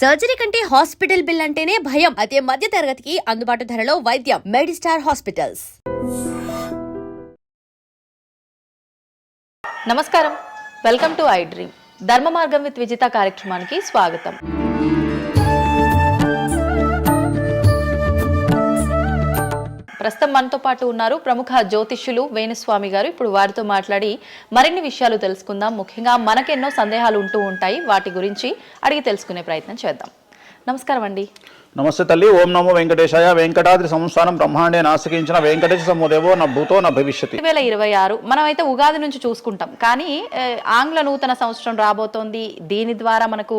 Surgery కంటే hospital bill అంటేనే భయం. అదే మధ్య తరగతికి అందుబాటు ధరలో వైద్యం. Medistar hospitals. నమస్కారం, వెల్కమ్ టు ఐ డ్రీమ్. ధర్మ మార్గం విత్ విజిత కార్యక్రమానికి స్వాగతం. ప్రస్తుతం మనతో పాటు ఉన్నారు ప్రముఖ జ్యోతిష్యులు వేణుస్వామి గారు. ఇప్పుడు వారితో మాట్లాడి మరిన్ని విషయాలు తెలుసుకుందాం. ముఖ్యంగా మనకెన్నో సందేహాలు ఉంటూ ఉంటాయి, వాటి గురించి అడిగి తెలుసుకునే ప్రయత్నం చేద్దాం. నమస్కారం అండి. నమస్తే తల్లి. ఓం నమో వెంకటేశాయ. వెంకటాద్రి సంస్థానం బ్రహ్మాండే నాసికించిన వెంకటేశ సమోదేవో నా భూతో నా భవిష్యత్తు. 2026 మనమైతే ఉగాది నుంచి చూసుకుంటాం, కానీ ఆంగ్ల నూతన సంవత్సరం రాబోతోంది. దీని ద్వారా మనకు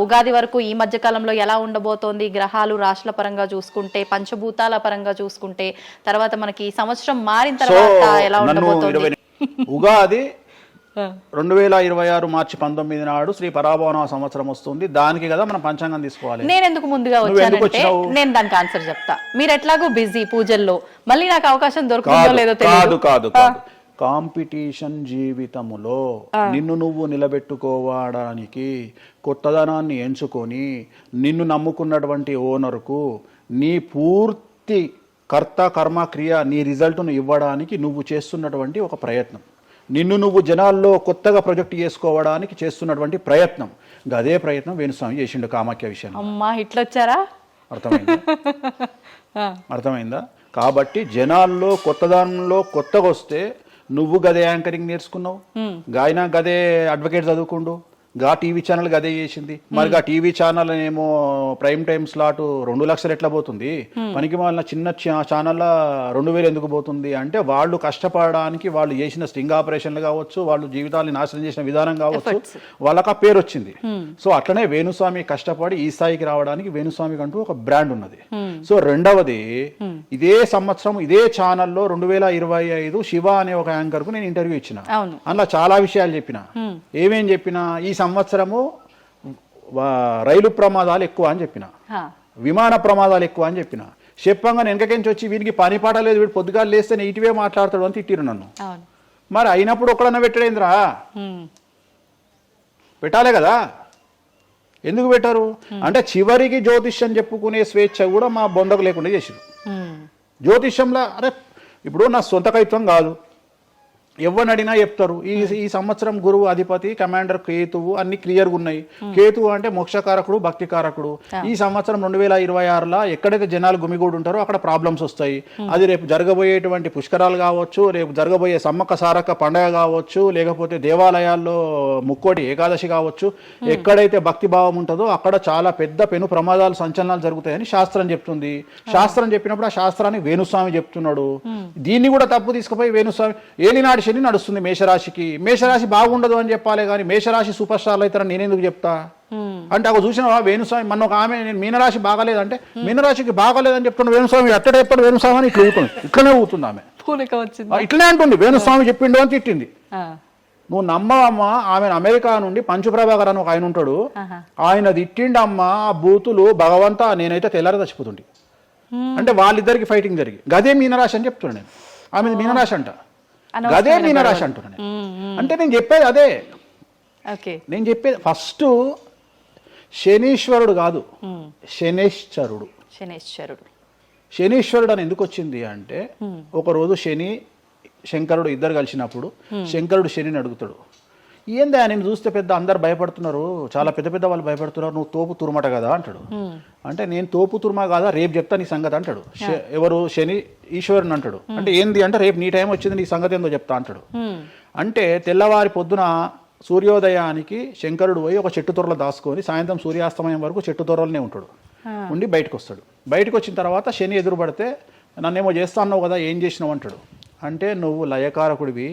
ఉగాది వరకు ఈ మధ్య కాలంలో ఎలా ఉండబోతోంది, గ్రహాలు రాశుల పరంగా చూసుకుంటే, పంచభూతాల పరంగా చూసుకుంటే, తర్వాత మనకి సంవత్సరం మారిన తర్వాత ఎలా ఉండబోతోంది. ఉగాది 2026 మార్చి 19 నాడు శ్రీ పరాభవన సంవత్సరం వస్తుంది. దానికి కదా మనం పంచాంగం తీసుకోవాలి. నేను ఎందుకు ముందుగా వచ్చానంటే నేను దానికి ఆన్సర్ చెప్తా. మీరు ఎట్లాగో బిజీ పూజల్లో, మళ్ళీ నాకు అవకాశం దొరుకుతుందో లేదో తెలియదు. కాదు కాంపిటీషన్ జీవితములో నిన్ను నువ్వు నిలబెట్టుకోవడానికి కొత్తదనాన్ని ఎంచుకొని నిన్ను నమ్ముకున్నటువంటి ఓనర్కు నీ పూర్తి కర్త కర్మ క్రియ నీ రిజల్ట్ను ఇవ్వడానికి నువ్వు చేస్తున్నటువంటి ఒక ప్రయత్నం, నిన్ను నువ్వు జనాల్లో కొత్తగా ప్రొజెక్ట్ చేసుకోవడానికి చేస్తున్నటువంటి ప్రయత్నం. అదే ప్రయత్నం వేణుస్వామి చేసిండు కామాఖ్య విషయం. అమ్మా ఇట్లొచ్చారా? అర్థమైందా? కాబట్టి జనాల్లో కొత్తదానంలో కొత్తగా వస్తే నువ్వు గదే యాంకరింగ్ నేర్చుకున్నావు, గాయన గదే అడ్వకేట్ చదువుకుండు, గా టీవీ ఛానల్ గదే చేసింది. మరి గా టీవీ ఛానల్ ఏమో ప్రైమ్ టైమ్ స్లాట్ 2 లక్షలు ఎట్లా పోతుంది, పనికి వాళ్ళ చిన్న ఛానల్ 2000 ఎందుకు పోతుంది అంటే వాళ్ళు కష్టపడడానికి వాళ్ళు చేసిన స్టింగ్ ఆపరేషన్లు కావచ్చు, వాళ్ళు జీవితాన్ని నాశనం చేసిన విధానం కావచ్చు, వాళ్ళకి ఆ పేరు వచ్చింది. సో అట్లనే వేణుస్వామి కష్టపడి ఈ స్థాయికి రావడానికి వేణుస్వామికి అంటూ ఒక బ్రాండ్ ఉన్నది. సో రెండవది, ఇదే సంవత్సరం ఇదే ఛానల్లో 2025 శివ అనే ఒక యాంకర్ కు నేను ఇంటర్వ్యూ ఇచ్చిన. అందులో చాలా విషయాలు చెప్పిన. ఏమేం చెప్పినా, ఈ సంవత్సరము రైలు ప్రమాదాలు ఎక్కువ అని చెప్పిన, విమాన ప్రమాదాలు ఎక్కువ అని చెప్పిన. చెప్పంగా వెనకకించి వచ్చి వీరికి పని పాట లేదు, వీడు పొద్దుగా లేస్తే నెగిటివే మాట్లాడతాడు అని తిట్టిరు నన్ను. మరి అయినప్పుడు ఒక్కడన్నా పెట్టడేంద్రా? పెట్టాలే కదా, ఎందుకు పెట్టారు అంటే చివరికి జ్యోతిష్యం చెప్పుకునే స్వేచ్ఛ కూడా మా బొందకు లేకుండా చేసిరు. జ్యోతిష్యంలో అరే ఇప్పుడు నా సొంత కవిత్వం కాదు, ఎవరిని అడిగినా చెప్తారు. ఈ సంవత్సరం గురువు అధిపతి కమాండర్ కేతువు అన్ని క్లియర్గా ఉన్నాయి. కేతువు అంటే మోక్షకారకుడు, భక్తికారకుడు. ఈ సంవత్సరం 2026లో ఎక్కడైతే జనాలు గుమిగూడు ఉంటారో అక్కడ ప్రాబ్లమ్స్ వస్తాయి. అది రేపు జరగబోయేటువంటి పుష్కరాలు కావచ్చు, రేపు జరగబోయే సమ్మక్క సారక్క పండగ కావచ్చు, లేకపోతే దేవాలయాల్లో ముక్కోటి ఏకాదశి కావచ్చు, ఎక్కడైతే భక్తి భావం ఉంటుందో అక్కడ చాలా పెద్ద పెను ప్రమాదాలు సంచలనాలు జరుగుతాయని శాస్త్రం చెప్తుంది. శాస్త్రం చెప్పినప్పుడు ఆ శాస్త్రాన్ని వేణుస్వామి చెప్తున్నాడు. దీన్ని కూడా తప్పు తీసుకుపోయి వేణుస్వామి ఏలినాడు శని నడుస్తుంది మేషరాశికి, మేషరాశి బాగుండదు అని చెప్పాలి, కానీ మేషరాశి సూపర్ స్టార్లు అవుతారని నేనెందుకు చెప్తా అంటే, ఒక చూసినా వేణుస్వామి మన ఒక ఆమె నేను మీనరాశి బాగాలేదంటే మీనరాశికి బాగాలేదని చెప్తున్నా వేణుస్వామి ఎక్కడ చెప్పాడు వేణుస్వామి అని ఇట్లా ఊతుంది, ఇట్లనే ఊతుంది ఆమె, ఇట్లనే అంటుంది వేణుస్వామి చెప్పిండు అని తిట్టింది. నువ్వు నమ్మవమ్మా, ఆమె అమెరికా నుండి పంచుప్రభాకర్ అని ఒక ఆయన ఉంటాడు, ఆయన తిట్టిండమ్మా ఆ బూతులు భగవంతా నేనైతే తెల్లారి చచ్చిపోతుండే అంటే వాళ్ళిద్దరికి ఫైటింగ్ జరిగి. గదే మీనరాశి అని చెప్తున్నా నేను, ఆమె మీనరాశి అంట, గదే మీనరాశి అంటున్నా నేను. అంటే నేను చెప్పేది అదే, నేను చెప్పేది ఫస్ట్ శనీశ్వరుడు కాదు, శనేశ్వరుడు. శనీశ్వరుడు అని ఎందుకు వచ్చింది అంటే, ఒకరోజు శని శంకరుడు ఇద్దరు కలిసినప్పుడు శంకరుడు శనిని అడుగుతాడు, ఏందా నేను చూస్తే పెద్ద అందరు భయపడుతున్నారు, చాలా పెద్ద పెద్ద వాళ్ళు భయపడుతున్నారు, నువ్వు తోపు తురుమట కదా అంటాడు. అంటే నేను తోపు తురుమా కాదా, రేపు చెప్తా నీ సంగతి అంటాడు. ఎవరు? శని ఈశ్వరుని అంటాడు. అంటే ఏంది అంటే, రేపు నీ టైం వచ్చింది, నీ సంగతి ఏందో చెప్తా అంటాడు. అంటే తెల్లవారి పొద్దున సూర్యోదయానికి శంకరుడు పోయి ఒక చెట్టు తొర్రలో దాచుకొని సాయంత్రం సూర్యాస్తమయం వరకు చెట్టు తొర్రలోనే ఉంటాడు. ఉండి బయటకు వస్తాడు. బయటకు వచ్చిన తర్వాత శని ఎదురుపడితే నన్నేమో చేస్తా అన్నావు కదా, ఏం చేసినావు అంటాడు. అంటే నువ్వు లయకారకుడివి,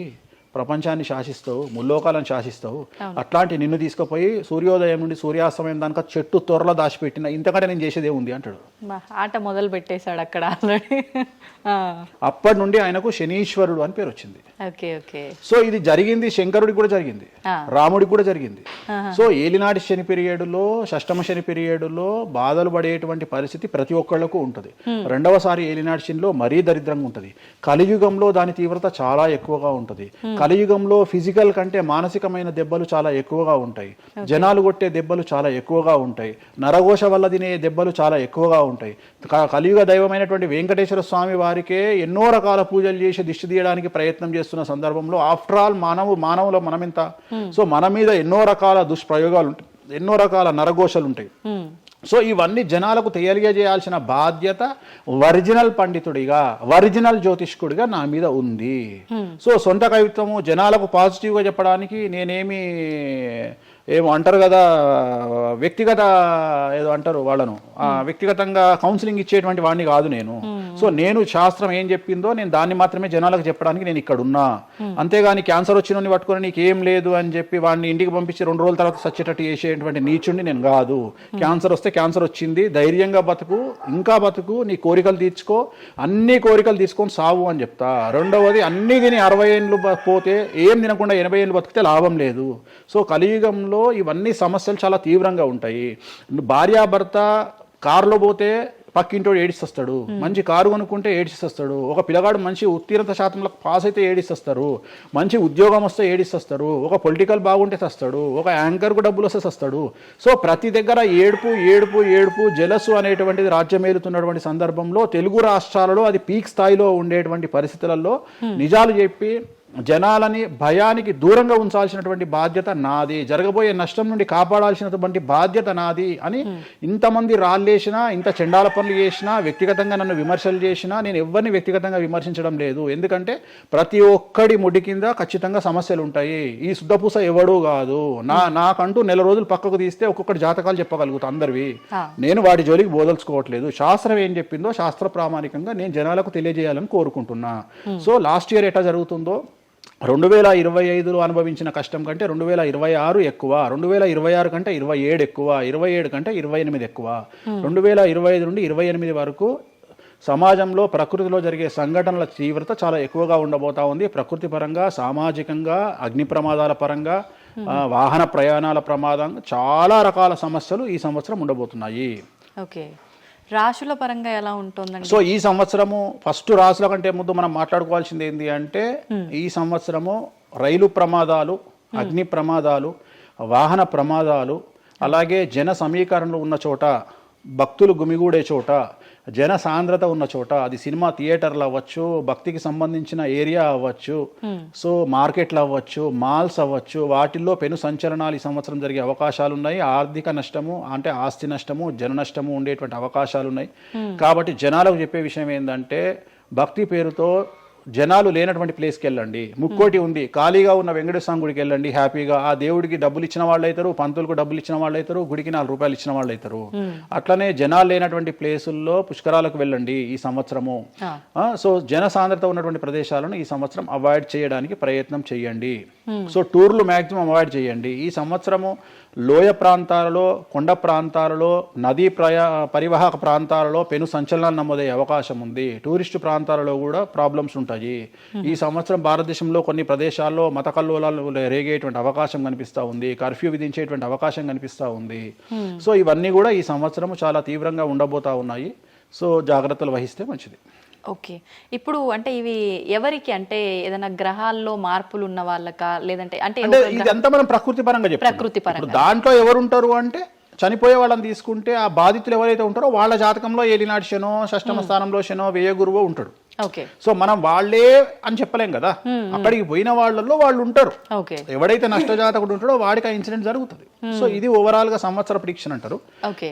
ప్రపంచాన్ని శాసిస్తావు, ముల్లోకాలను శాసిస్తావు, అట్లాంటి నిన్ను తీసుకుపోయి సూర్యోదయం నుండి సూర్యాస్తమయం దానిక చెట్టు త్వరలో దాచిపెట్టిన, ఇంతకంటే నేను చేసేదే ఉంది అంటాడు. ఆట మొదలు పెట్టేశాడు అక్కడ ఆల్రెడీ. అప్పటి నుండి ఆయనకు శనీశ్వరుడు అని పేరు వచ్చింది. Okay okay. సో ఇది జరిగింది శంకరుడికి కూడా జరిగింది, రాముడికి కూడా జరిగింది. సో ఏలినాటి శని పీరియడ్లో, షష్టమ శని పీరియడ్లో బాధలు పడేటువంటి పరిస్థితి ప్రతి ఒక్కళ్లకు ఉంటుంది. రెండవసారి ఏలినాటి శనిలో మరీ దరిద్రంగా ఉంటుంది. కలియుగంలో దాని తీవ్రత చాలా ఎక్కువగా ఉంటుంది. కలియుగంలో ఫిజికల్ కంటే మానసికమైన దెబ్బలు చాలా ఎక్కువగా ఉంటాయి. జనాలు కొట్టే దెబ్బలు చాలా ఎక్కువగా ఉంటాయి. నరఘోష వల్ల తినే దెబ్బలు చాలా ఎక్కువగా ఉంటాయి. కలియుగ దైవమైనటువంటి వెంకటేశ్వర స్వామి వారికే ఎన్నో రకాల పూజలు చేసి దిష్టి తీయడానికి ప్రయత్నం చేస్తున్న సందర్భంలో ఆఫ్టర్ ఆల్ మానవుల మనమెంత. సో మన మీద ఎన్నో రకాల దుష్ప్రయోగాలు ఉంటాయి, ఎన్నో రకాల నరఘోషలు ఉంటాయి. సో ఇవన్నీ జనాలకు తెలియజేయాల్సిన బాధ్యత ఒరిజినల్ పండితుడిగా, ఒరిజినల్ జ్యోతిష్కుడిగా నా మీద ఉంది. సో సొంత కవిత్వము జనాలకు పాజిటివ్గా చెప్పడానికి నేనేమి ఏమో అంటారు కదా, వ్యక్తిగత ఏదో అంటారు వాళ్ళను, వ్యక్తిగతంగా కౌన్సిలింగ్ ఇచ్చేటువంటి వాడిని కాదు నేను. సో నేను శాస్త్రం ఏం చెప్పిందో నేను దాన్ని మాత్రమే జనాలకు చెప్పడానికి నేను ఇక్కడ ఉన్నా. అంతేగాని క్యాన్సర్ వచ్చిన పట్టుకొని నీకు ఏం లేదు అని చెప్పి వాడిని ఇంటికి పంపించి 2 రోజుల తర్వాత సచ్చేటట్టు చేసేటువంటి నీచుండి నేను కాదు. క్యాన్సర్ వస్తే క్యాన్సర్ వచ్చింది, ధైర్యంగా బతుకు, ఇంకా బతుకు, నీ కోరికలు తీర్చుకో, అన్ని కోరికలు తీసుకొని సావు అని చెప్తా. రెండవది, అన్ని తిని 60 ఏళ్ళు పోతే ఏం తినకుండా 80 ఏళ్ళు బతికితే లాభం లేదు. సో కలియుగంలో ఇవన్నీ సమస్యలు చాలా తీవ్రంగా ఉంటాయి. భార్యాభర్త కారులో పోతే పక్కింటోడు ఏడిస్తాడు, మంచి కారు కొనుక్కుంటే ఏడిస్తాడు, ఒక పిల్లగాడు మంచి ఉత్తీర్ణత శాతంలో పాస్ అయితే ఏడిస్తారు, మంచి ఉద్యోగం వస్తే ఏడిస్తారు, ఒక పొలిటికల్ బాగుంటే తెస్తాడు, ఒక యాంకర్కు డబ్బులు వస్తే తెస్తాడు. సో ప్రతి దగ్గర ఏడుపు ఏడుపు ఏడుపు, జలసు అనేటువంటిది రాజ్యమేలుతున్నటువంటి సందర్భంలో తెలుగు రాష్ట్రాలలో అది పీక్ స్థాయిలో ఉండేటువంటి పరిస్థితులలో నిజాలు చెప్పి జనాలని భయానికి దూరంగా ఉంచాల్సినటువంటి బాధ్యత నాది, జరగబోయే నష్టం నుండి కాపాడాల్సినటువంటి బాధ్యత నాది అని ఇంతమంది రాళ్ళేసినా, ఇంత చెండాల పనులు చేసినా, వ్యక్తిగతంగా నన్ను విమర్శలు చేసినా నేను ఎవరిని వ్యక్తిగతంగా విమర్శించడం లేదు. ఎందుకంటే ప్రతి ఒక్కడి ముడి కింద ఖచ్చితంగా సమస్యలు ఉంటాయి. ఈ శుద్ధపూస ఎవడూ కాదు. నాకంటూ నెల రోజులు పక్కకు తీస్తే ఒక్కొక్కటి జాతకాలు చెప్పగలుగుతా అందరివి. నేను వాటి జోలికి బోదలుచుకోవట్లేదు. శాస్త్రం ఏం చెప్పిందో శాస్త్ర ప్రామాణికంగా నేను జనాలకు తెలియజేయాలని కోరుకుంటున్నా. సో లాస్ట్ ఇయర్ ఎట్లా జరుగుతుందో 2025లో అనుభవించిన కష్టం కంటే 2026 ఎక్కువ, 2026 కంటే 27 ఎక్కువ, 27 కంటే 28 ఎక్కువ. 2025 నుండి 28 వరకు సమాజంలో ప్రకృతిలో జరిగే సంఘటనల తీవ్రత చాలా ఎక్కువగా ఉండబోతా ఉంది. ప్రకృతి పరంగా, సామాజికంగా, అగ్ని ప్రమాదాల పరంగా, వాహన ప్రయాణాల ప్రమాదం, చాలా రకాల సమస్యలు ఈ సంవత్సరం ఉండబోతున్నాయి. ఓకే, రాశుల పరంగా ఎలా ఉంటుందండి? సో ఈ సంవత్సరము ఫస్ట్ రాశుల కంటే ముందు మనం మాట్లాడుకోవాల్సింది ఏంటి అంటే, ఈ సంవత్సరము రైలు ప్రమాదాలు, అగ్ని ప్రమాదాలు, వాహన ప్రమాదాలు, అలాగే జన సమీకరణలు ఉన్న చోట, భక్తులు గుమిగూడే చోట, జన సాంద్రత ఉన్న చోట, అది సినిమా థియేటర్లు అవ్వచ్చు, భక్తికి సంబంధించిన ఏరియా అవ్వచ్చు, సో మార్కెట్లు అవ్వచ్చు, మాల్స్ అవ్వచ్చు, వాటిల్లో పెను సంచలనాలు ఈ సంవత్సరం జరిగే అవకాశాలు ఉన్నాయి. ఆర్థిక నష్టము అంటే ఆస్తి నష్టము, జన నష్టము ఉండేటువంటి అవకాశాలు ఉన్నాయి. కాబట్టి జనాలకు చెప్పే విషయం ఏంటంటే, భక్తి పేరుతో జనాలు లేనటువంటి ప్లేస్కి వెళ్ళండి. ముక్కోటి ఉంది, ఖాళీగా ఉన్న వెంకటేశ్వర గుడికి వెళ్ళండి హ్యాపీగా. ఆ దేవుడికి డబ్బులు ఇచ్చిన వాళ్ళు అవుతారు, పంతులకు డబ్బులు ఇచ్చిన వాళ్ళు అవుతారు, గుడికి 4 రూపాయలు ఇచ్చిన వాళ్ళు అవుతారు. అట్లనే జనాలు లేనటువంటి ప్లేసుల్లో పుష్కరాలకు వెళ్ళండి ఈ సంవత్సరము. సో జన సాంద్రత ఉన్నటువంటి ప్రదేశాలను ఈ సంవత్సరం అవాయిడ్ చేయడానికి ప్రయత్నం చేయండి. సో టూర్లు మ్యాక్సిమం అవాయిడ్ చేయండి. ఈ సంవత్సరము లోయ ప్రాంతాలలో, కొండ ప్రాంతాలలో, నదీ పరివాహక ప్రాంతాలలో పెను సంచలనాలు నమోదయ్యే అవకాశం ఉంది. టూరిస్టు ప్రాంతాలలో కూడా ప్రాబ్లమ్స్ ఉంటాయి. ఈ సంవత్సరం భారతదేశంలో కొన్ని ప్రదేశాల్లో మత కల్లోలాలు రేగేటువంటి అవకాశం కనిపిస్తూ ఉంది, కర్ఫ్యూ విధించేటువంటి అవకాశం కనిపిస్తూ ఉంది. సో ఇవన్నీ కూడా ఈ సంవత్సరం చాలా తీవ్రంగా ఉండబోతా ఉన్నాయి. సో జాగ్రత్తలు వహిస్తే మంచిది. ఓకే, ఇప్పుడు అంటే ఇవి ఎవరికి, అంటే ఏదైనా గ్రహాల్లో మార్పులు ఉన్న వాళ్ళకా, లేదంటే అంటే ఇదంతా మనం ప్రకృతి పరంగా చెప్తాం. ప్రకృతి పరంగా దాంట్లో ఎవరు ఉంటారు అంటే, చనిపోయే వాళ్ళని తీసుకుంటే ఆ బాధితులు ఎవరైతే ఉంటారో వాళ్ళ జాతకంలో ఏలినాటి శనో, షష్టమ స్థానంలో శనో, వ్యయ గురువో ఉంటాడు. ఓకే, సో మనం వాళ్ళే అని చెప్పలేం కదా, అక్కడికి పోయిన వాళ్ళల్లో వాళ్ళు ఉంటారు. ఎవడైతే నష్టజాతకుడు ఉంటాడో వాడికి ఆ ఇన్సిడెంట్ జరుగుతుంది. సో ఇది ఓవరాల్ గా సంవత్సర ప్రిడిక్షన్ అంటారు.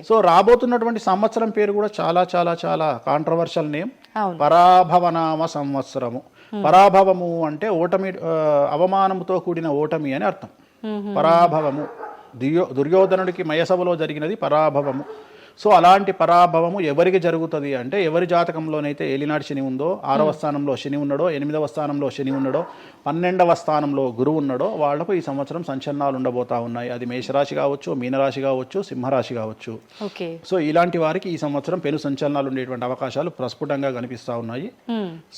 సో రాబోతున్నటువంటి సంవత్సరం పేరు కూడా చాలా చాలా చాలా కాంట్రవర్షియల్ నేమ్, పరాభవనామ సంవత్సరము. పరాభవము అంటే ఓటమి, అవమానంతో కూడిన ఓటమి అని అర్థం. పరాభవము, దుర్యోధనుడికి మయసభలో జరిగినది పరాభవము. సో అలాంటి పరాభవము ఎవరికి జరుగుతుంది అంటే ఎవరి జాతకంలోనైతే ఏలినాటి శని ఉందో 6వ స్థానంలో శని ఉన్నాడో 8వ స్థానంలో శని ఉన్నాడో 12వ స్థానంలో గురువు ఉన్నాడో వాళ్లకు ఈ సంవత్సరం సంచలనాలు ఉండబోతా ఉన్నాయి. అది మేషరాశి కావచ్చు, మీనరాశి కావచ్చు, సింహరాశి కావచ్చు. సో ఇలాంటి వారికి ఈ సంవత్సరం పెను సంచలనాలు ఉండేటువంటి అవకాశాలు ప్రస్ఫుటంగా కనిపిస్తూ ఉన్నాయి.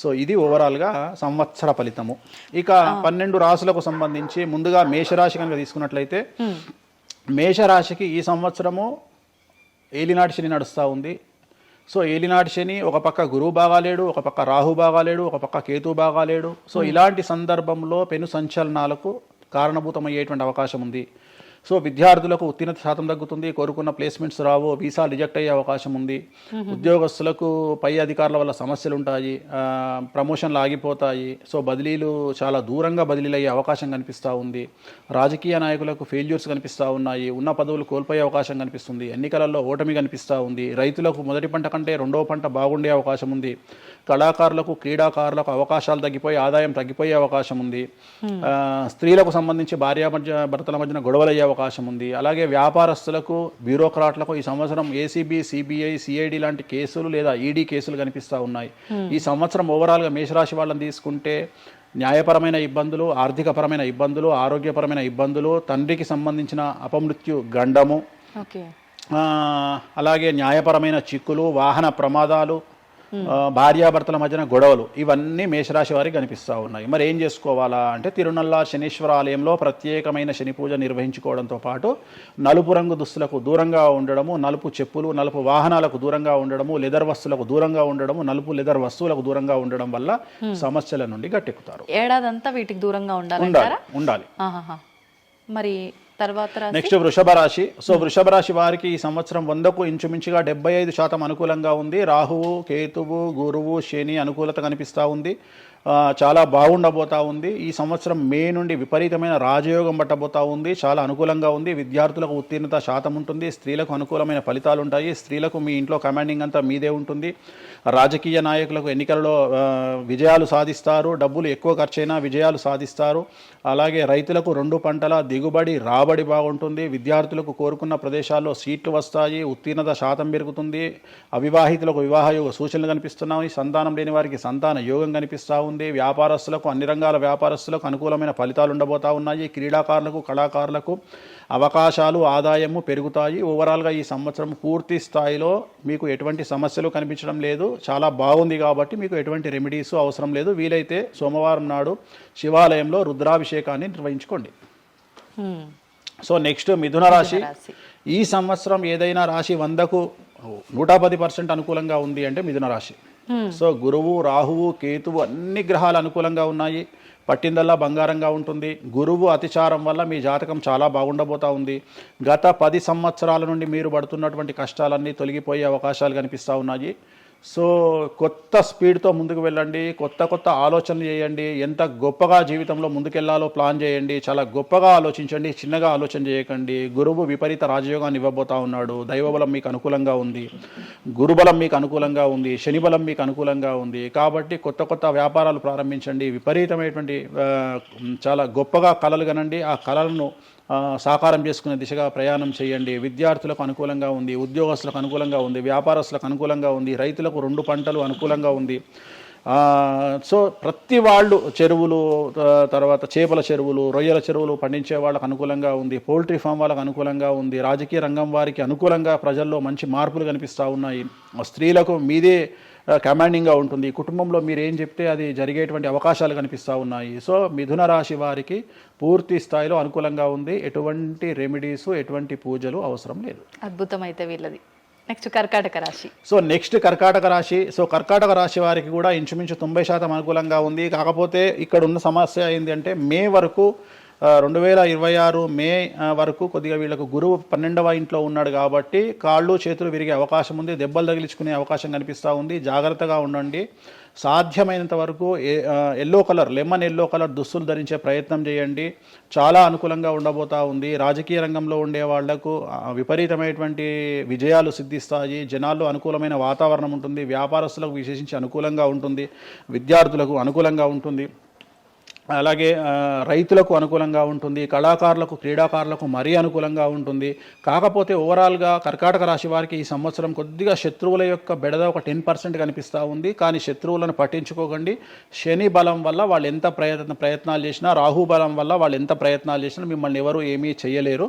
సో ఇది ఓవరాల్గా సంవత్సర ఫలితము. ఇక 12 రాశులకు సంబంధించి ముందుగా మేషరాశి కనుక తీసుకున్నట్లయితే మేషరాశికి ఈ సంవత్సరము ఏలినాటి శని నడుస్తూ ఉంది. సో ఏలినాటి శని ఒక పక్క గురువు బాగాలేడు, ఒక పక్క రాహు బాగాలేడు, ఒక పక్క కేతు బాగాలేడు. సో ఇలాంటి సందర్భంలో పెను సంచలనాలకు కారణభూతమయ్యేటువంటి అవకాశం ఉంది. సో విద్యార్థులకు ఉత్తీర్ణత శాతం తగ్గుతుంది, కోరుకున్న ప్లేస్మెంట్స్ రావు, వీసా రిజెక్ట్ అయ్యే అవకాశం ఉంది. ఉద్యోగస్తులకు పై అధికారుల వల్ల సమస్యలు ఉంటాయి, ప్రమోషన్లు ఆగిపోతాయి. సో బదిలీలు చాలా దూరంగా బదిలీలు అయ్యే అవకాశం కనిపిస్తూ ఉంది. రాజకీయ నాయకులకు ఫెయిల్యూర్స్ కనిపిస్తూ ఉన్నాయి, ఉన్న పదవులు కోల్పోయే అవకాశం కనిపిస్తుంది, ఎన్నికలలో ఓటమి కనిపిస్తూ ఉంది. రైతులకు మొదటి పంట కంటే రెండవ పంట బాగుండే అవకాశం ఉంది. కళాకారులకు క్రీడాకారులకు అవకాశాలు తగ్గిపోయి ఆదాయం తగ్గిపోయే అవకాశం ఉంది. స్త్రీలకు సంబంధించి భర్తల మధ్యన గొడవలు అయ్యే అవకాశం ఉంది. అలాగే వ్యాపారస్తులకు బ్యూరోక్రాట్లకు ఈ సంవత్సరం ఏసీబీ, సిబిఐ, సిఐడి లాంటి కేసులు లేదా ఈడీ కేసులు కనిపిస్తూ ఉన్నాయి. ఈ సంవత్సరం ఓవరాల్గా మేషరాశి వాళ్ళని తీసుకుంటే న్యాయపరమైన ఇబ్బందులు, ఆర్థికపరమైన ఇబ్బందులు, ఆరోగ్యపరమైన ఇబ్బందులు, తండ్రికి సంబంధించిన అపమృత్యు గండము, అలాగే న్యాయపరమైన చిక్కులు, వాహన ప్రమాదాలు, భార్యాభర్తల మధ్యన గొడవలు, ఇవన్నీ మేషరాశి వారికి కనిపిస్తూ ఉన్నాయి. మరి ఏం చేసుకోవాలా అంటే తిరునల్ల శనీశ్వర ఆలయంలో ప్రత్యేకమైన శని పూజ నిర్వహించుకోవడంతో పాటు నలుపు రంగు దుస్తులకు దూరంగా ఉండడము, నలుపు చెప్పులు, నలుపు వాహనాలకు దూరంగా ఉండడము, లెదర్ వస్తువులకు దూరంగా ఉండడము, నలుపు లెదర్ వస్తువులకు దూరంగా ఉండడం వల్ల సమస్యల నుండి గట్టెక్కుతారు. ఏడాదంతా వీటికి దూరంగా ఉండాలి. మరి తర్వాత నెక్స్ట్ వృషభ రాశి. సో వృషభ రాశి వారికి ఈ సంవత్సరం 100కు ఇంచుమించుగా 75% అనుకూలంగా ఉంది. రాహువు, కేతువు, గురువు, శని అనుకూలత కనిపిస్తూ ఉంది. చాలా బాగుండబోతా ఉంది. ఈ సంవత్సరం మే నుండి విపరీతమైన రాజయోగం పట్టబోతా ఉంది. చాలా అనుకూలంగా ఉంది. విద్యార్థులకు ఉత్తీర్ణత శాతం ఉంటుంది. స్త్రీలకు అనుకూలమైన ఫలితాలు ఉంటాయి. స్త్రీలకు మీ ఇంట్లో కమాండింగ్ అంతా మీదే ఉంటుంది. రాజకీయ నాయకులకు ఎన్నికలలో విజయాలు సాధిస్తారు. డబ్బులు ఎక్కువ ఖర్చైనా విజయాలు సాధిస్తారు. అలాగే రైతులకు 2 పంటల దిగుబడి, రాబడి బాగుంటుంది. విద్యార్థులకు కోరుకున్న ప్రదేశాల్లో సీట్లు వస్తాయి. ఉత్తీర్ణత శాతం పెరుగుతుంది. అవివాహితులకు వివాహ యోగ సూచనలు కనిపిస్తున్నాయి. సంతానం లేని వారికి సంతాన యోగం కనిపిస్తూ ఉంది. వ్యాపారస్తులకు, అన్ని రంగాల వ్యాపారస్తులకు అనుకూలమైన ఫలితాలు ఉండబోతా ఉన్నాయి. క్రీడాకారులకు, కళాకారులకు అవకాశాలు, ఆదాయము పెరుగుతాయి. ఓవరాల్గా ఈ సంవత్సరం పూర్తి స్థాయిలో మీకు ఎటువంటి సమస్యలు కనిపించడం లేదు. చాలా బాగుంది కాబట్టి మీకు ఎటువంటి రెమెడీస్ అవసరం లేదు. వీలైతే సోమవారం నాడు శివాలయంలో రుద్రాభిషేకాన్ని నిర్వహించుకోండి. సో నెక్స్ట్ మిథున రాశి. ఈ సంవత్సరం ఏదైనా రాశి 100కు 110% అనుకూలంగా ఉంది అంటే మిథున రాశి. సో గురువు, రాహువు, కేతువు అన్ని గ్రహాలు అనుకూలంగా ఉన్నాయి. పట్టిందల్లా బంగారంగా ఉంటుంది. గురువు అతిచారం వల్ల మీ జాతకం చాలా బాగుండబోతా ఉంది. గత 10 సంవత్సరాల నుండి మీరు పడుతున్నటువంటి కష్టాలన్నీ తొలగిపోయే అవకాశాలు కనిపిస్తూ ఉన్నాయి. సో కొత్త స్పీడ్తో ముందుకు వెళ్ళండి. కొత్త ఆలోచనలు చేయండి. ఎంత గొప్పగా జీవితంలో ముందుకెళ్లాలో ప్లాన్ చేయండి. చాలా గొప్పగా ఆలోచించండి. చిన్నగా ఆలోచన చేయకండి. గురువు విపరీత రాజయోగాన్ని ఇవ్వబోతా ఉన్నాడు. దైవబలం మీకు అనుకూలంగా ఉంది. గురుబలం మీకు అనుకూలంగా ఉంది. శనిబలం మీకు అనుకూలంగా ఉంది. కాబట్టి కొత్త వ్యాపారాలు ప్రారంభించండి. విపరీతమైనటువంటి చాలా గొప్పగా కలలు కనండి. ఆ కళలను సాకారం చేసుకునే దిశగా ప్రయాణం చేయండి. విద్యార్థులకు అనుకూలంగా ఉంది. ఉద్యోగస్తులకు అనుకూలంగా ఉంది. వ్యాపారస్తులకు అనుకూలంగా ఉంది. రైతులకు 2 పంటలు అనుకూలంగా ఉంది. సో ప్రతి వాళ్ళు చెరువులు, తర్వాత చేపల చెరువులు, రొయ్యల చెరువులు పండించే వాళ్ళకు అనుకూలంగా ఉంది. పౌల్ట్రీ ఫామ్ వాళ్ళకు అనుకూలంగా ఉంది. రాజకీయ రంగం వారికి అనుకూలంగా ప్రజల్లో మంచి మార్పులు కనిపిస్తూ ఉన్నాయి. స్త్రీలకు మీదే కమాండింగ్గా ఉంటుంది. కుటుంబంలో మీరు ఏం చెప్తే అది జరిగేటువంటి అవకాశాలు కనిపిస్తూ ఉన్నాయి. సో మిథున రాశి వారికి పూర్తి స్థాయిలో అనుకూలంగా ఉంది. ఎటువంటి రెమెడీస్, ఎటువంటి పూజలు అవసరం లేదు. అద్భుతం అయితే వీళ్ళది. నెక్స్ట్ కర్కాటక రాశి. సో నెక్స్ట్ కర్కాటక రాశి. సో కర్కాటక రాశి వారికి కూడా ఇంచుమించు 90% అనుకూలంగా ఉంది. కాకపోతే ఇక్కడ ఉన్న సమస్య ఏంటి అంటే మే వరకు 2026 మే వరకు కొద్దిగా వీళ్ళకు గురువు 12వ ఇంట్లో ఉన్నాడు కాబట్టి కాళ్ళు చేతులు విరిగే అవకాశం ఉంది. దెబ్బలు తగిలించుకునే అవకాశం కనిపిస్తూ ఉంది. జాగ్రత్తగా ఉండండి. సాధ్యమైనంత వరకు లెమన్ ఎల్లో కలర్ దుస్తులు ధరించే ప్రయత్నం చేయండి. చాలా అనుకూలంగా ఉండబోతా ఉంది. రాజకీయ రంగంలో ఉండే వాళ్లకు విపరీతమైనటువంటి విజయాలు సిద్ధిస్తాయి. జనాల్లో అనుకూలమైన వాతావరణం ఉంటుంది. వ్యాపారస్తులకు విశేషించి అనుకూలంగా ఉంటుంది. విద్యార్థులకు అనుకూలంగా ఉంటుంది. అలాగే రైతులకు అనుకూలంగా ఉంటుంది, కళాకారులకు క్రీడాకారులకు మరీ అనుకూలంగా ఉంటుంది. కాకపోతే ఓవరాల్గా కర్కాటక రాశి వారికి ఈ సంవత్సరం కొద్దిగా శత్రువుల యొక్క బెడద ఒక 10% కనిపిస్తూ ఉంది. కానీ శత్రువులను పట్టించుకోకండి. శని బలం వల్ల వాళ్ళు ఎంత ప్రయత్నాలు చేసినా, రాహు బలం వల్ల వాళ్ళు ఎంత ప్రయత్నాలు చేసినా మిమ్మల్ని ఎవరు ఏమీ చేయలేరు.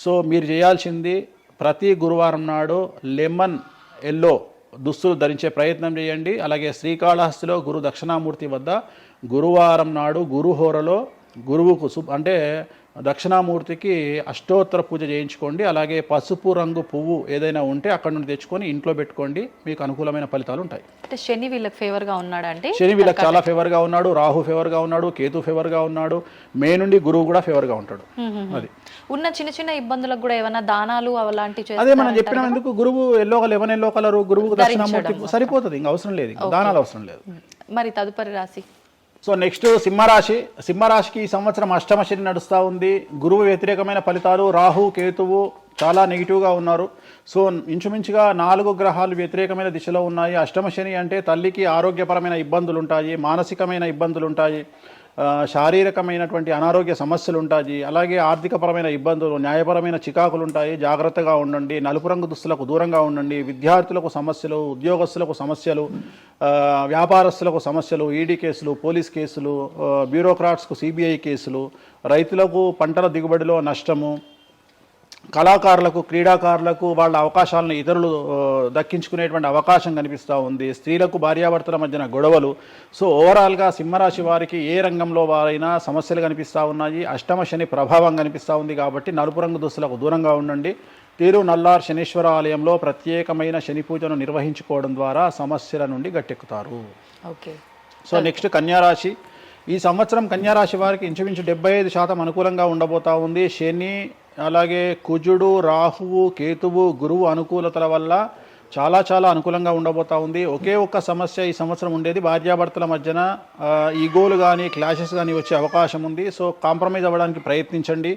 సో మీరు చేయాల్సింది ప్రతి గురువారం నాడు లెమన్ ఎల్లో దుస్తులు ధరించే ప్రయత్నం చేయండి. అలాగే శ్రీకాళహస్తిలో గురు దక్షిణామూర్తి వద్ద గురువారం నాడు గురుహోరలో గురువుకు అంటే దక్షిణామూర్తికి అష్టోత్తర పూజ చేయించుకోండి. అలాగే పసుపు రంగు పువ్వు ఏదైనా ఉంటే అక్కడ నుండి తెచ్చుకొని ఇంట్లో పెట్టుకోండి, మీకు అనుకూలమైన ఫలితాలు ఉంటాయి. అంటే శని వీళ్ళకి ఫేవర్గా ఉన్నాడు అంటే శని వీళ్ళకి చాలా ఫేవర్గా ఉన్నాడు, రాహు ఫేవర్గా ఉన్నాడు, కేతు ఫేవర్గా ఉన్నాడు, మే నుండి గురువు కూడా ఫేవర్గా ఉంటాడు. అది ఉన్న చిన్న చిన్న ఇబ్బందులకు కూడా ఏమైనా దానాలు అలాంటివి అదే మనం చెప్పినందుకు గురువు లెమన్ ఎల్లో కలర్ గురువుకు దక్షిణామూర్తి సరిపోతుంది, ఇంకా అవసరం లేదు, దానాలు అవసరం లేదు. మరి తదుపరి రాశి సో నెక్స్ట్ సింహరాశికి ఈ సంవత్సరం అష్టమ శని నడుస్తూ ఉంది. గురువు వ్యతిరేకమైన ఫలితాలు, రాహు కేతువు చాలా నెగిటివ్గా ఉన్నారు. సో ఇంచుమించుగా 4 గ్రహాలు వ్యతిరేకమైన దిశలో ఉన్నాయి. అష్టమ శని అంటే తల్లికి ఆరోగ్యపరమైన ఇబ్బందులు ఉంటాయి, మానసికమైన ఇబ్బందులు ఉంటాయి, శారీరకమైనటువంటి అనారోగ్య సమస్యలు ఉంటాయి, అలాగే ఆర్థికపరమైన ఇబ్బందులు, న్యాయపరమైన చికాకులు ఉంటాయి. జాగ్రత్తగా ఉండండి. నలుపు రంగు దుస్తులకు దూరంగా ఉండండి. విద్యార్థులకు సమస్యలు, ఉద్యోగస్తులకు సమస్యలు, వ్యాపారస్తులకు సమస్యలు, ఈడీ కేసులు, పోలీస్ కేసులు, బ్యూరోక్రాట్స్కు సిబిఐ కేసులు, రైతులకు పంటల దిగుబడిలో నష్టము, కళాకారులకు క్రీడాకారులకు వాళ్ళ అవకాశాలను ఇతరులు దక్కించుకునేటువంటి అవకాశం కనిపిస్తూ ఉంది. స్త్రీలకు భార్యాభర్తల మధ్యన గొడవలు. సో ఓవరాల్గా సింహరాశి వారికి ఏ రంగంలో వారైనా సమస్యలు కనిపిస్తూ ఉన్నాయి. అష్టమ శని ప్రభావం కనిపిస్తూ ఉంది కాబట్టి నలుపు రంగు దుస్తులకు దూరంగా ఉండండి. తీరు నల్లార్ శనీశ్వర ఆలయంలో ప్రత్యేకమైన శని పూజను నిర్వహించుకోవడం ద్వారా సమస్యల నుండి గట్టెక్కుతారు. ఓకే. సో నెక్స్ట్ కన్యారాశి. ఈ సంవత్సరం కన్యారాశి వారికి ఇంచుమించు 75% అనుకూలంగా ఉండబోతా ఉంది. శని, అలాగే కుజుడు, రాహువు, కేతువు, గురువు అనుకూలతల వల్ల చాలా అనుకూలంగా ఉండబోతా ఉంది. ఒకే ఒక్క సమస్య ఈ సంవత్సరం ఉండేది, భార్యాభర్తల మధ్యన ఈగోలు కానీ క్లాషెస్ కానీ వచ్చే అవకాశం ఉంది. సో కాంప్రమైజ్ అవ్వడానికి ప్రయత్నించండి.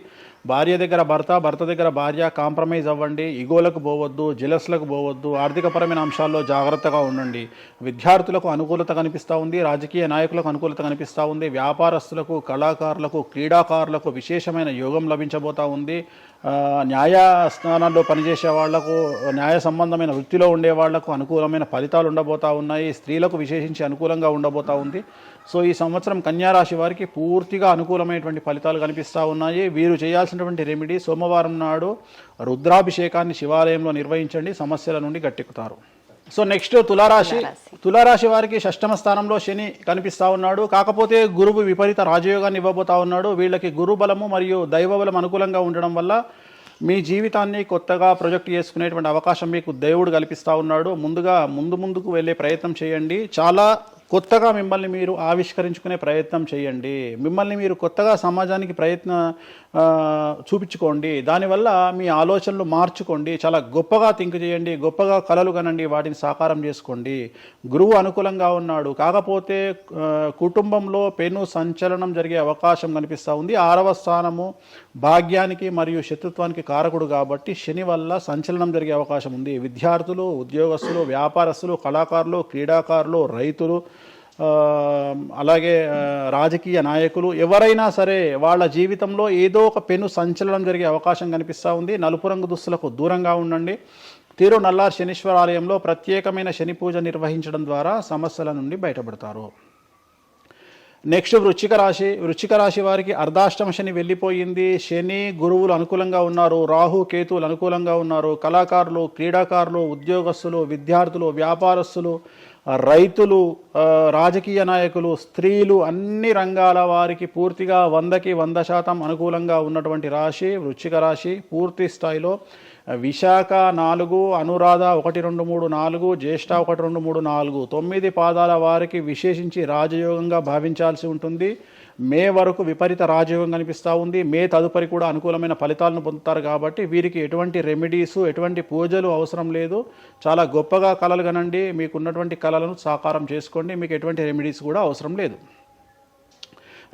భార్య దగ్గర భర్త, భర్త దగ్గర భార్య, కాంప్రమైజ్ అవ్వండి. ఈగోలకు పోవద్దు, జెలస్లకు పోవద్దు. ఆర్థికపరమైన అంశాల్లో జాగ్రత్తగా ఉండండి. విద్యార్థులకు అనుకూలత కనిపిస్తూ ఉంది, రాజకీయ నాయకులకు అనుకూలత కనిపిస్తూ ఉంది, వ్యాపారస్తులకు, కళాకారులకు, క్రీడాకారులకు విశేషమైన యోగం లభించబోతూ ఉంది. న్యాయస్థానాల్లో పనిచేసే వాళ్లకు, న్యాయ సంబంధమైన వృత్తిలో ఉండే వాళ్లకు అనుకూలమైన ఫలితాలు ఉండబోతూ ఉన్నాయి. స్త్రీలకు విశేషించి అనుకూలంగా ఉండబోతూ ఉంది. సో ఈ సంవత్సరం కన్యారాశి వారికి పూర్తిగా అనుకూలమైనటువంటి ఫలితాలు కనిపిస్తూ ఉన్నాయి. వీరు చేయాల్సినటువంటి రెమెడీ, సోమవారం నాడు రుద్రాభిషేకాన్ని శివాలయంలో నిర్వహించండి, సమస్యల నుండి గట్టెక్కుతారు. సో నెక్స్ట్ తులారాశి వారికి 6వ స్థానంలో శని కనిపిస్తూ ఉన్నాడు. కాకపోతే గురువు విపరీత రాజయోగాన్ని ఇవ్వబోతా ఉన్నాడు. వీళ్ళకి గురు బలము మరియు దైవ బలం అనుకూలంగా ఉండడం వల్ల మీ జీవితాన్ని కొత్తగా ప్రొజెక్ట్ చేసుకునేటువంటి అవకాశం మీకు దేవుడు కల్పిస్తూ ఉన్నాడు. ముందుకు వెళ్ళే ప్రయత్నం చేయండి. చాలా కొత్తగా మిమ్మల్ని మీరు ఆవిష్కరించుకునే ప్రయత్నం చేయండి. మిమ్మల్ని మీరు కొత్తగా సమాజానికి చూపించుకోండి. దానివల్ల మీ ఆలోచనలు మార్చుకోండి. చాలా గొప్పగా థింక్ చేయండి, గొప్పగా కలలు కనండి, వాటిని సాకారం చేసుకోండి. గురువు అనుకూలంగా ఉన్నాడు. కాకపోతే కుటుంబంలో పెను సంచలనం జరిగే అవకాశం కనిపిస్తూ ఉంది. 6వ స్థానము భాగ్యానికి మరియు శత్రుత్వానికి కారకుడు కాబట్టి శని వల్ల సంచలనం జరిగే అవకాశం ఉంది. విద్యార్థులు, ఉద్యోగస్తులు, వ్యాపారస్తులు, కళాకారులు, క్రీడాకారులు, రైతులు, అలాగే రాజకీయ నాయకులు ఎవరైనా సరే వాళ్ళ జీవితంలో ఏదో ఒక పెను సంచలనం జరిగే అవకాశం కనిపిస్తూ ఉంది. నలుపు రంగు దుస్తులకు దూరంగా ఉండండి. తీరు నల్లార్ శనీశ్వర ఆలయంలో ప్రత్యేకమైన శని పూజ నిర్వహించడం ద్వారా సమస్యల నుండి బయటపడతారు. నెక్స్ట్ వృశ్చిక రాశి వారికి అర్ధాష్టమ శని వెళ్ళిపోయింది. శని, గురువులు అనుకూలంగా ఉన్నారు, రాహు కేతువులు అనుకూలంగా ఉన్నారు. కళాకారులు, క్రీడాకారులు, ఉద్యోగస్తులు, విద్యార్థులు, వ్యాపారస్తులు, రైతులు, రాజకీయ నాయకులు, స్త్రీలు, అన్ని రంగాల వారికి పూర్తిగా 100కి 100% అనుకూలంగా ఉన్నటువంటి రాశి వృశ్చిక రాశి. పూర్తి స్థాయిలో విశాఖ 4, అనురాధ 1, 2, 3, 4, జ్యేష్ఠ 1, 2, 3, 4, 9 పాదాల వారికి విశేషించి రాజయోగంగా భావించాల్సి ఉంటుంది. మే వరకు విపరీత రాజయోగం కనిపిస్తూ ఉంది. మే తదుపరి కూడా అనుకూలమైన ఫలితాలను పొందుతారు. కాబట్టి వీరికి ఎటువంటి రెమెడీసు, ఎటువంటి పూజలు అవసరం లేదు. చాలా గొప్పగా కళలు కనండి, మీకున్నటువంటి కళలను సాకారం చేసుకోండి. మీకు ఎటువంటి రెమెడీస్ కూడా అవసరం లేదు.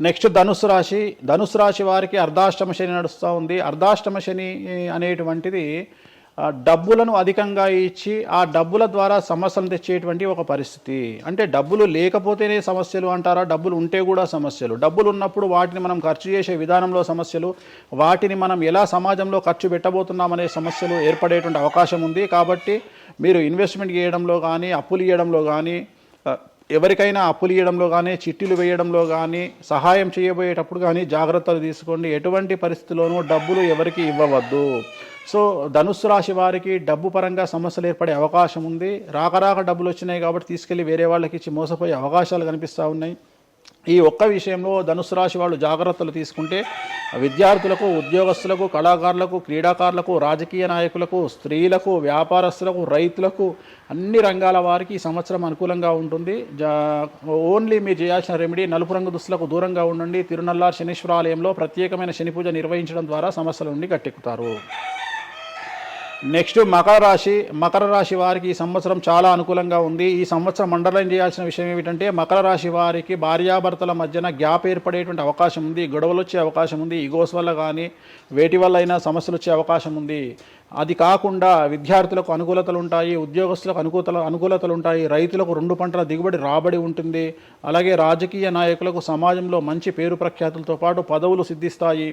నెక్స్ట్ ధనుసు రాశి వారికి అర్ధాష్టమ శని నడుస్తూ ఉంది. అర్ధాష్టమ శని అనేటువంటిది డబ్బులను అధికంగా ఇచ్చి ఆ డబ్బుల ద్వారా సమస్యలు తెచ్చేటువంటి ఒక పరిస్థితి. అంటే డబ్బులు లేకపోతేనే సమస్యలు అంటారా? డబ్బులు ఉంటే కూడా సమస్యలు. డబ్బులు ఉన్నప్పుడు వాటిని మనం ఖర్చు చేసే విధానంలో సమస్యలు, వాటిని మనం ఎలా సమాజంలో ఖర్చు పెట్టబోతున్నామనే సమస్యలు ఏర్పడేటువంటి అవకాశం ఉంది. కాబట్టి మీరు ఇన్వెస్ట్మెంట్ చేయడంలో కానీ, అప్పులు ఇవ్వడంలో కానీ, ఎవరికైనా అప్పులు ఇవ్వడంలో కానీ, చిట్టీలు వేయడంలో కానీ, సహాయం చేయబోయేటప్పుడు కానీ జాగ్రత్తలు తీసుకోండి. ఎటువంటి పరిస్థితుల్లోనూ డబ్బులు ఎవరికి ఇవ్వవద్దు. సో ధనుస్సు రాశి వారికి డబ్బు పరంగా సమస్యలు ఏర్పడే అవకాశం ఉంది. రాక డబ్బులు వచ్చినాయి కాబట్టి తీసుకెళ్ళి వేరే వాళ్ళకి ఇచ్చి మోసపోయే అవకాశాలు కనిపిస్తూ ఉన్నాయి. ఈ ఒక్క విషయంలో ధనుసు రాశి వాళ్ళు జాగ్రత్తలు తీసుకుంటే విద్యార్థులకు, ఉద్యోగస్తులకు, కళాకారులకు, క్రీడాకారులకు, రాజకీయ నాయకులకు, స్త్రీలకు, వ్యాపారస్తులకు, రైతులకు, అన్ని రంగాల వారికి ఈ సంవత్సరం అనుకూలంగా ఉంటుంది. ఓన్లీ మీరు చేయాల్సిన రెమెడీ నలుపు రంగు దుస్తులకు దూరంగా ఉండండి. తిరునల్లార్ శనీశ్వర ఆలయంలో ప్రత్యేకమైన శని పూజ నిర్వహించడం ద్వారా సమస్యల నుండి గట్టెక్కుతారు. నెక్స్ట్ మకర రాశి వారికి ఈ సంవత్సరం చాలా అనుకూలంగా ఉంది. ఈ సంవత్సరం అండర్లైన్ చేయాల్సిన విషయం ఏమిటంటే మకర రాశి వారికి భార్యాభర్తల మధ్యన గ్యాప్ ఏర్పడేటువంటి అవకాశం ఉంది. గొడవలు వచ్చే అవకాశం ఉంది. ఈగోస్ వల్ల కానీ వేటి వల్ల అయినా సమస్యలు వచ్చే అవకాశం ఉంది. అది కాకుండా విద్యార్థులకు అనుకూలతలు ఉంటాయి, ఉద్యోగస్తులకు అనుకూలతలు ఉంటాయి, రైతులకు 2 పంటల దిగుబడి రాబడి ఉంటుంది. అలాగే రాజకీయ నాయకులకు సమాజంలో మంచి పేరు ప్రఖ్యాతులతో పాటు పదవులు సిద్ధిస్తాయి.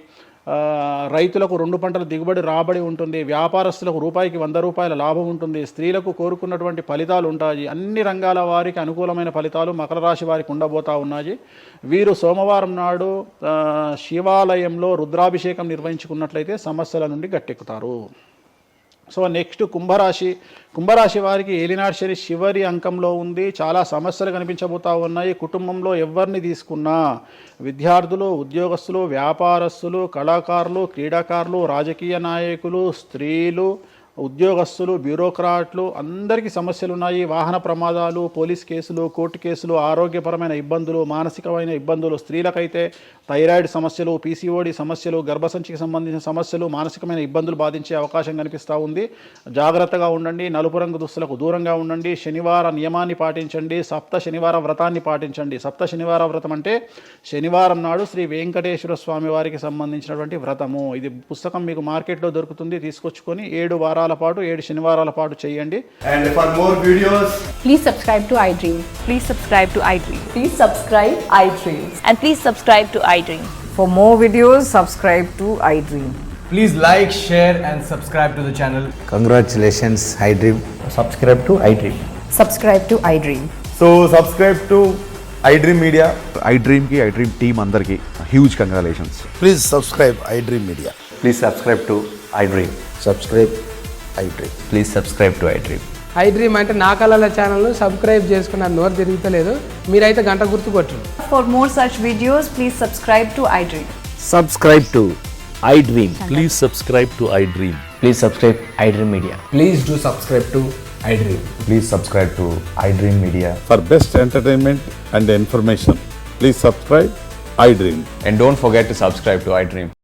రైతులకు 2 పంటల దిగుబడి రాబడి ఉంటుంది. వ్యాపారస్తులకు రూపాయికి 100 రూపాయల లాభం ఉంటుంది. స్త్రీలకు కోరుకున్నటువంటి ఫలితాలు ఉంటాయి. అన్ని రంగాల వారికి అనుకూలమైన ఫలితాలు మకర రాశి వారికి ఉండబోతా ఉన్నాయి. వీరు సోమవారం నాడు శివాలయంలో రుద్రాభిషేకం నిర్వహించుకున్నట్లయితే సమస్యల నుండి గట్టెక్కుతారు. సో నెక్స్ట్ కుంభరాశి వారికి ఏలినాటి శని చివరి అంకంలో ఉంది. చాలా సమస్యలు కనిపించబోతా ఉన్నాయి. కుటుంబంలో ఎవరిని తీసుకున్నా విద్యార్థులు, ఉద్యోగస్తులు, వ్యాపారస్తులు, కళాకారులు, క్రీడాకారులు, రాజకీయ నాయకులు, స్త్రీలు, ఉద్యోగస్తులు, బ్యూరోక్రాట్లు అందరికీ సమస్యలు ఉన్నాయి. వాహన ప్రమాదాలు, పోలీస్ కేసులు, కోర్టు కేసులు, ఆరోగ్యపరమైన ఇబ్బందులు, మానసికమైన ఇబ్బందులు, స్త్రీలకైతే థైరాయిడ్ సమస్యలు, పీసీఓడి సమస్యలు, గర్భసంచికి సంబంధించిన సమస్యలు, మానసికమైన ఇబ్బందులు బాధించే అవకాశం కనిపిస్తూ ఉంది. జాగ్రత్తగా ఉండండి. నలుపు రంగు దుస్తులకు దూరంగా ఉండండి. శనివార నియమాన్ని పాటించండి. సప్త శనివార వ్రతాన్ని పాటించండి. సప్త శనివార వ్రతం అంటే శనివారం నాడు శ్రీ వెంకటేశ్వర స్వామి వారికి సంబంధించినటువంటి వ్రతము. ఇది పుస్తకం మీకు మార్కెట్లో దొరుకుతుంది. తీసుకొచ్చుకొని 7 వారాల పాటు 7 శనివారాల పాటు చేయండి. And for more videos, please subscribe to iDream. Please subscribe to iDream. Please subscribe iDream. And please subscribe to iDream. For more videos, subscribe to iDream. please like, share and subscribe to the channel. Congratulations, iDream. Subscribe to iDream. Subscribe to iDream. So subscribe to iDream Media. iDream team అందరికి huge congratulations. Please subscribe iDream Media. Please subscribe to iDream. Subscribe iDream. Please subscribe to iDream. iDream అంటే నా కళల ఛానల్ను subscribe చేసుకున్న నోరు తిరుగుతలేదు. మీరైతే గంట గుర్తు కొట్టండి. For more such videos, please subscribe to iDream. Subscribe to iDream. Please subscribe to iDream. Please subscribe iDream Media. Please do subscribe to iDream. Please subscribe to iDream Media. For best entertainment and information, please subscribe iDream. And don't forget to subscribe to iDream.